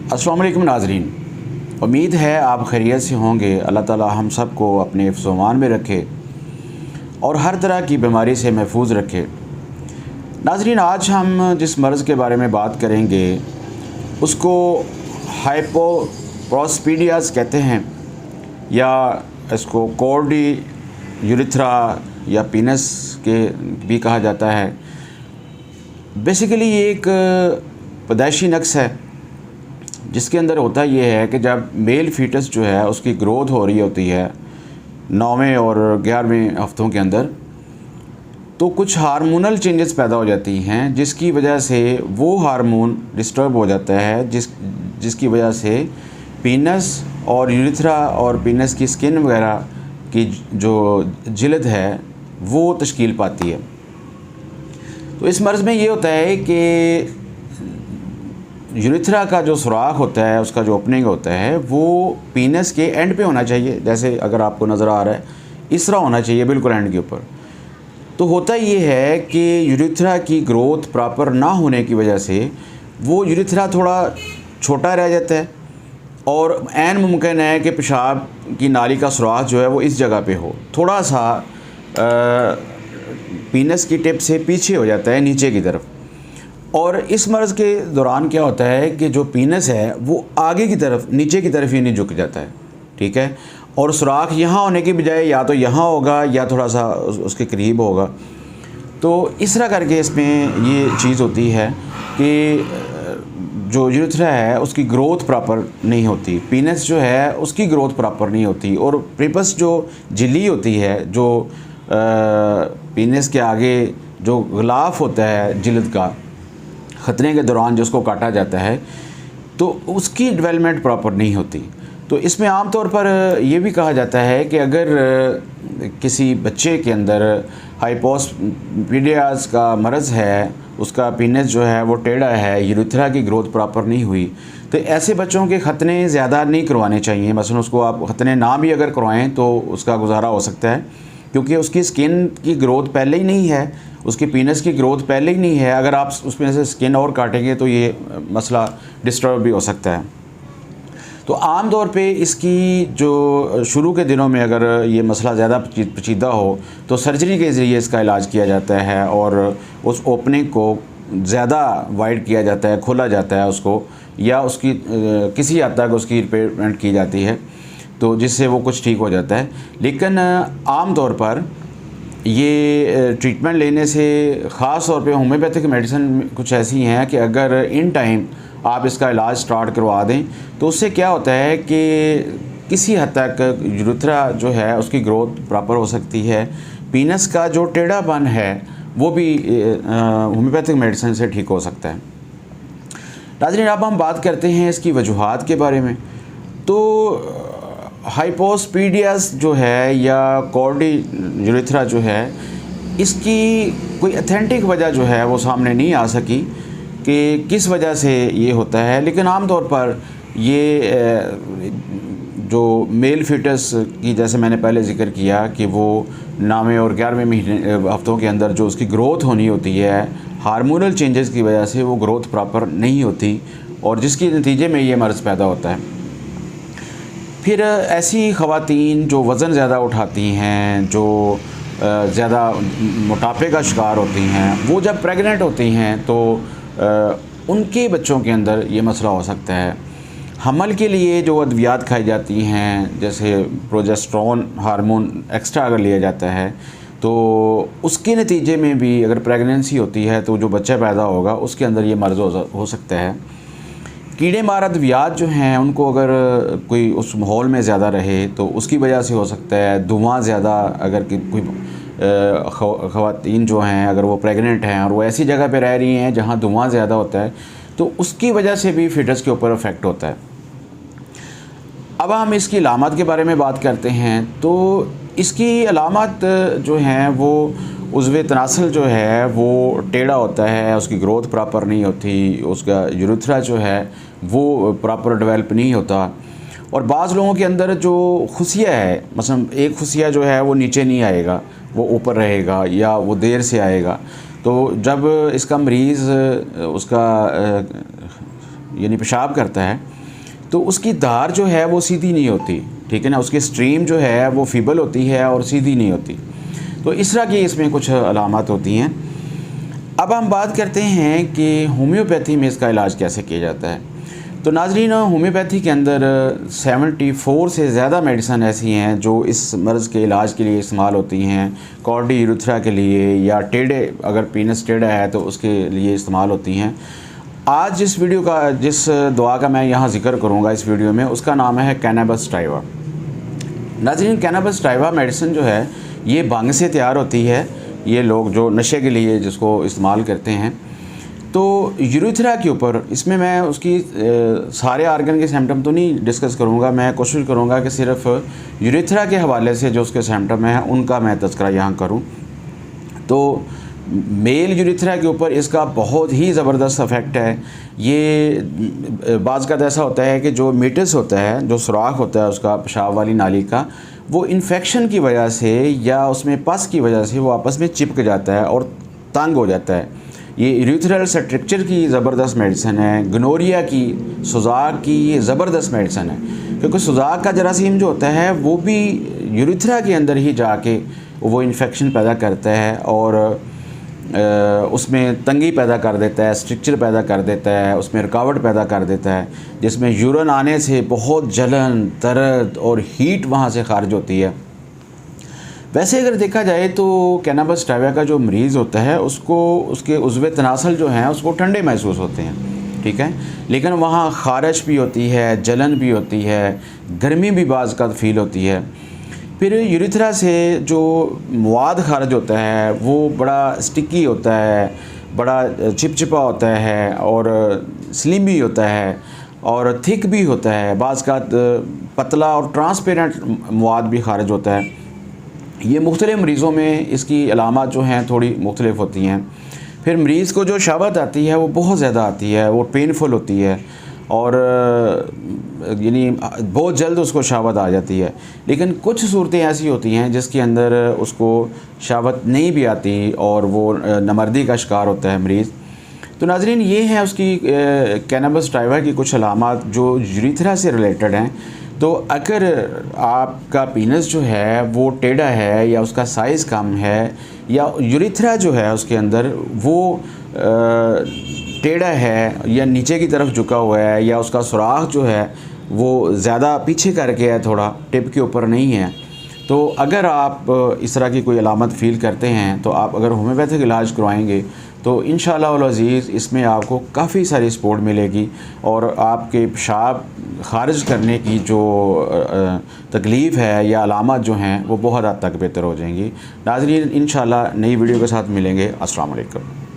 अस्सलाम वालेकुम नाज़रीन, उम्मीद है आप खैरियत से होंगे। अल्लाह ताला हम सब को अपने हिफ्ज़-ओ-अमान में रखे और हर तरह की बीमारी से महफूज रखे। नाज़रीन, आज हम जिस मर्ज़ के बारे में बात करेंगे उसको हाइपोप्रोस्पिडियाज़ कहते हैं या इसको कॉर्डी यूरिथ्रा या पीनस के भी कहा जाता है। बेसिकली ये एक पैदाइशी नक्स है जिसके अंदर होता ये है कि जब मेल फीटस जो है उसकी ग्रोथ हो रही होती है 9वें और 11वें हफ्तों के अंदर, तो कुछ हार्मोनल चेंजेस पैदा हो जाती हैं जिसकी वजह से वो हार्मोन डिस्टर्ब हो जाता है जिसकी वजह से पीनस और यूरिथ्रा और पीनस की स्किन वगैरह की जो जिल्द है वो तश्कील पाती है। तो इस मर्ज़ में ये होता है कि यूरिथ्रा का जो सुराख होता है, उसका जो ओपनिंग होता है वो पीनस के एंड पे होना चाहिए। जैसे अगर आपको नज़र आ रहा है इस तरह होना चाहिए, बिल्कुल एंड के ऊपर। तो होता ये है कि यूरिथ्रा की ग्रोथ प्रॉपर ना होने की वजह से वो यूरिथ्रा थोड़ा छोटा रह जाता है और ऐन मुमकिन है कि पेशाब की नाली का सुराख जो है वो इस जगह पे हो, थोड़ा सा पीनस की टिप से पीछे हो जाता है नीचे की तरफ। और इस मर्ज़ के दौरान क्या होता है कि जो पीनस है वो आगे की तरफ, नीचे की तरफ ही नहीं झुक जाता है, ठीक है। और सुराख यहाँ होने की बजाय या तो यहाँ होगा या थोड़ा सा उसके करीब होगा। तो इस तरह करके इसमें ये चीज़ होती है कि जो यूरिथ्रा है उसकी ग्रोथ प्रॉपर नहीं होती, पीनस जो है उसकी ग्रोथ प्रॉपर नहीं होती, और प्रीपस जो झिल्ली होती है, जो पीनस के आगे जो गिलाफ होता है जिल्द का, ख़तने के दौरान जिसको काटा जाता है, तो उसकी डेवलपमेंट प्रॉपर नहीं होती। तो इसमें आम तौर पर ये भी कहा जाता है कि अगर किसी बच्चे के अंदर हाइपोस्पिडियाज़ का मर्ज़ है, उसका पीनस जो है वो टेढ़ा है, यूरिथ्रा की ग्रोथ प्रॉपर नहीं हुई, तो ऐसे बच्चों के ख़तने ज़्यादा नहीं करवाने चाहिए। मसलन उसको आप ख़तने ना भी अगर करवाएं तो उसका गुजारा हो सकता है, क्योंकि उसकी स्किन की ग्रोथ पहले ही नहीं है, उसकी पीनस की ग्रोथ पहले ही नहीं है। अगर आप उसमें से स्किन और काटेंगे तो ये मसला डिस्टर्ब भी हो सकता है। तो आम तौर पे इसकी जो शुरू के दिनों में अगर ये मसला ज़्यादा पेचीदा हो तो सर्जरी के ज़रिए इसका इलाज किया जाता है और उस ओपनिंग को ज़्यादा वाइड किया जाता है, खोला जाता है उसको, या उसकी किसी हद तक उसकी रिपेयरमेंट की जाती है, तो जिससे वो कुछ ठीक हो जाता है। लेकिन आम तौर पर ये ट्रीटमेंट लेने से, ख़ास तौर पे होम्योपैथिक मेडिसिन कुछ ऐसी हैं कि अगर इन टाइम आप इसका इलाज स्टार्ट करवा दें तो उससे क्या होता है कि किसी हद तक यूरिथ्रा जो है उसकी ग्रोथ प्रॉपर हो सकती है। पीनस का जो टेढ़ापन है वो भी होम्योपैथिक मेडिसिन से ठीक हो सकता है। नाज़रीन, अब हम बात करते हैं इसकी वजूहात के बारे में। तो हाइपोस्पिडियाज़ जो है या कॉर्डी यूरिथ्रा जो है, इसकी कोई अथेंटिक वजह जो है वो सामने नहीं आ सकी कि किस वजह से ये होता है। लेकिन आम तौर पर ये जो मेल फीटस की, जैसे मैंने पहले ज़िक्र किया कि वो 9वें और 11वें महीने हफ्तों के अंदर जो उसकी ग्रोथ होनी होती है, हार्मोनल चेंजेस की वजह से वो ग्रोथ प्रॉपर नहीं होती और जिसके नतीजे में ये मर्ज़ पैदा होता है। फिर ऐसी ख़वातीन जो वज़न ज़्यादा उठाती हैं, जो ज़्यादा मोटापे का शिकार होती हैं, वो जब प्रेग्नेंट होती हैं तो उनके बच्चों के अंदर ये मसला हो सकता है। हमल के लिए जो अद्वियात खाई जाती हैं, जैसे प्रोजेस्टेरोन हार्मोन एक्स्ट्रा अगर लिया जाता है तो उसके नतीजे में भी अगर प्रेगनेंसी होती है तो जो बच्चा पैदा होगा उसके अंदर ये मर्ज़ हो सकता है। कीड़े मार अद्वियात जो हैं उनको अगर कोई उस माहौल में ज़्यादा रहे तो उसकी वजह से हो सकता है। धुआं ज़्यादा, अगर कोई ख़वातीन जो हैं अगर वो प्रेग्नेंट हैं और वो ऐसी जगह पे रह रही हैं जहाँ धुआं ज़्यादा होता है तो उसकी वजह से भी फ़ीटस के ऊपर इफ़ेक्ट होता है। अब हम इसकी अलामत के बारे में बात करते हैं। तो इसकी अलामत जो हैं वो उज़्वे तनासल जो है वो टेढ़ा होता है, उसकी ग्रोथ प्रॉपर नहीं होती, उसका यूरिथ्रा जो है वो प्रॉपर डेवलप नहीं होता, और बाज़ लोगों के अंदर जो खुशिया है, मसलन एक खुशिया जो है वो नीचे नहीं आएगा, वो ऊपर रहेगा या वो देर से आएगा। तो जब इसका मरीज़ उसका यानी पेशाब करता है तो उसकी धार जो है वो सीधी नहीं होती, ठीक है ना, उसकी स्ट्रीम जो है वो फीबल होती है और सीधी नहीं होती। तो इस तरह की इसमें कुछ अलामत होती हैं। अब हम बात करते हैं कि होम्योपैथी में इसका इलाज कैसे किया जाता है। तो नाज़रीन, होम्योपैथी के अंदर 74 से ज़्यादा मेडिसिन ऐसी हैं जो इस मर्ज़ के इलाज के लिए इस्तेमाल होती हैं। कॉर्डी यूरेथ्रा के लिए या टेढ़े, अगर पीनस टेढ़ा है तो उसके लिए इस्तेमाल होती हैं। आज जिस दवा का मैं यहाँ ज़िक्र करूँगा इस वीडियो में, उसका नाम है कैनाबिस सटाइवा। नाज़रीन, कैनाबिस सटाइवा मेडिसिन जो है ये भांग से तैयार होती है। ये लोग जो नशे के लिए जिसको इस्तेमाल करते हैं, तो यूरेथ्रा के ऊपर इसमें मैं उसकी सारे आर्गन के सिम्टम तो नहीं डिस्कस करूँगा। मैं कोशिश करूँगा कि सिर्फ यूरेथ्रा के हवाले से जो उसके सिम्टम हैं उनका मैं तज़किरा यहाँ करूँ। तो मेल यूरेथ्रा के ऊपर इसका बहुत ही ज़बरदस्त इफ़ेक्ट है। ये बाज़ का ऐसा होता है कि जो मीटस होता है, जो सुराख होता है उसका पेशाब वाली नाली का, वो इन्फेक्शन की वजह से या उसमें पस की वजह से वो आपस में चिपक जाता है और तंग हो जाता है। ये यूरेथ्रल स्ट्रक्चर की ज़बरदस्त मेडिसिन है। गनोरिया की, सुजाक की ये ज़बरदस्त मेडिसिन है, क्योंकि सुजाक का जरासीम जो होता है वो भी यूरेथ्रा के अंदर ही जाके वो इन्फेक्शन पैदा करता है और उसमें तंगी पैदा कर देता है, स्ट्रक्चर पैदा कर देता है, उसमें रुकावट पैदा कर देता है, जिसमें यूरिन आने से बहुत जलन, दर्द और हीट वहाँ से खारिज होती है। वैसे अगर देखा जाए तो कैनाबिस सटाइवा का जो मरीज़ होता है उसको उसके उज़्वे तनासल जो हैं उसको ठंडे महसूस होते हैं, ठीक है, लेकिन वहाँ ख़ारिश भी होती है, जलन भी होती है, गर्मी भी बाज़ का फ़ील होती है। फिर यूरेथ्रा से जो मवाद खारिज होता है वो बड़ा स्टिकी होता है, बड़ा चिपचिपा होता है और स्लिमी होता है और थिक भी होता है। बाज़ का पतला और ट्रांसपेरेंट मवाद भी खारिज होता है। ये मुख्तलिफ़ मरीज़ों में इसकी अलामत जो हैं थोड़ी मुख्तलिफ़ होती हैं। फिर मरीज़ को जो शहावत आती है वो बहुत ज़्यादा आती है, वो पेनफुल होती है और यानी बहुत जल्द उसको शहावत आ जाती है। लेकिन कुछ सूरतें ऐसी होती हैं जिसके अंदर उसको शहावत नहीं भी आती और वो नामर्दी का शिकार होता है मरीज़। तो नाज़रीन, ये है उसकी कैनाबिस सटाइवा की कुछ अलामत जो यूरेथ्रा से रिलेटेड हैं। तो अगर आपका पीनस जो है वो टेढ़ा है या उसका साइज़ कम है या यूरेथ्रा जो है उसके अंदर वो टेढ़ा है या नीचे की तरफ झुका हुआ है या उसका सुराख जो है वो ज़्यादा पीछे करके है, थोड़ा टिप के ऊपर नहीं है, तो अगर आप इस तरह की कोई अलामत फ़ील करते हैं तो आप अगर होम्योपैथिक इलाज करवाएंगे तो इंशाअल्लाह वल अज़ीज़ इसमें आपको काफ़ी सारी सपोर्ट मिलेगी और आपके पेशाब खारिज करने की जो तकलीफ़ है या अलामत जो हैं वो बहुत हद तक बेहतर हो जाएंगी। नाज़रीन, इंशाअल्लाह नई वीडियो के साथ मिलेंगे। अस्सलाम वालेकुम।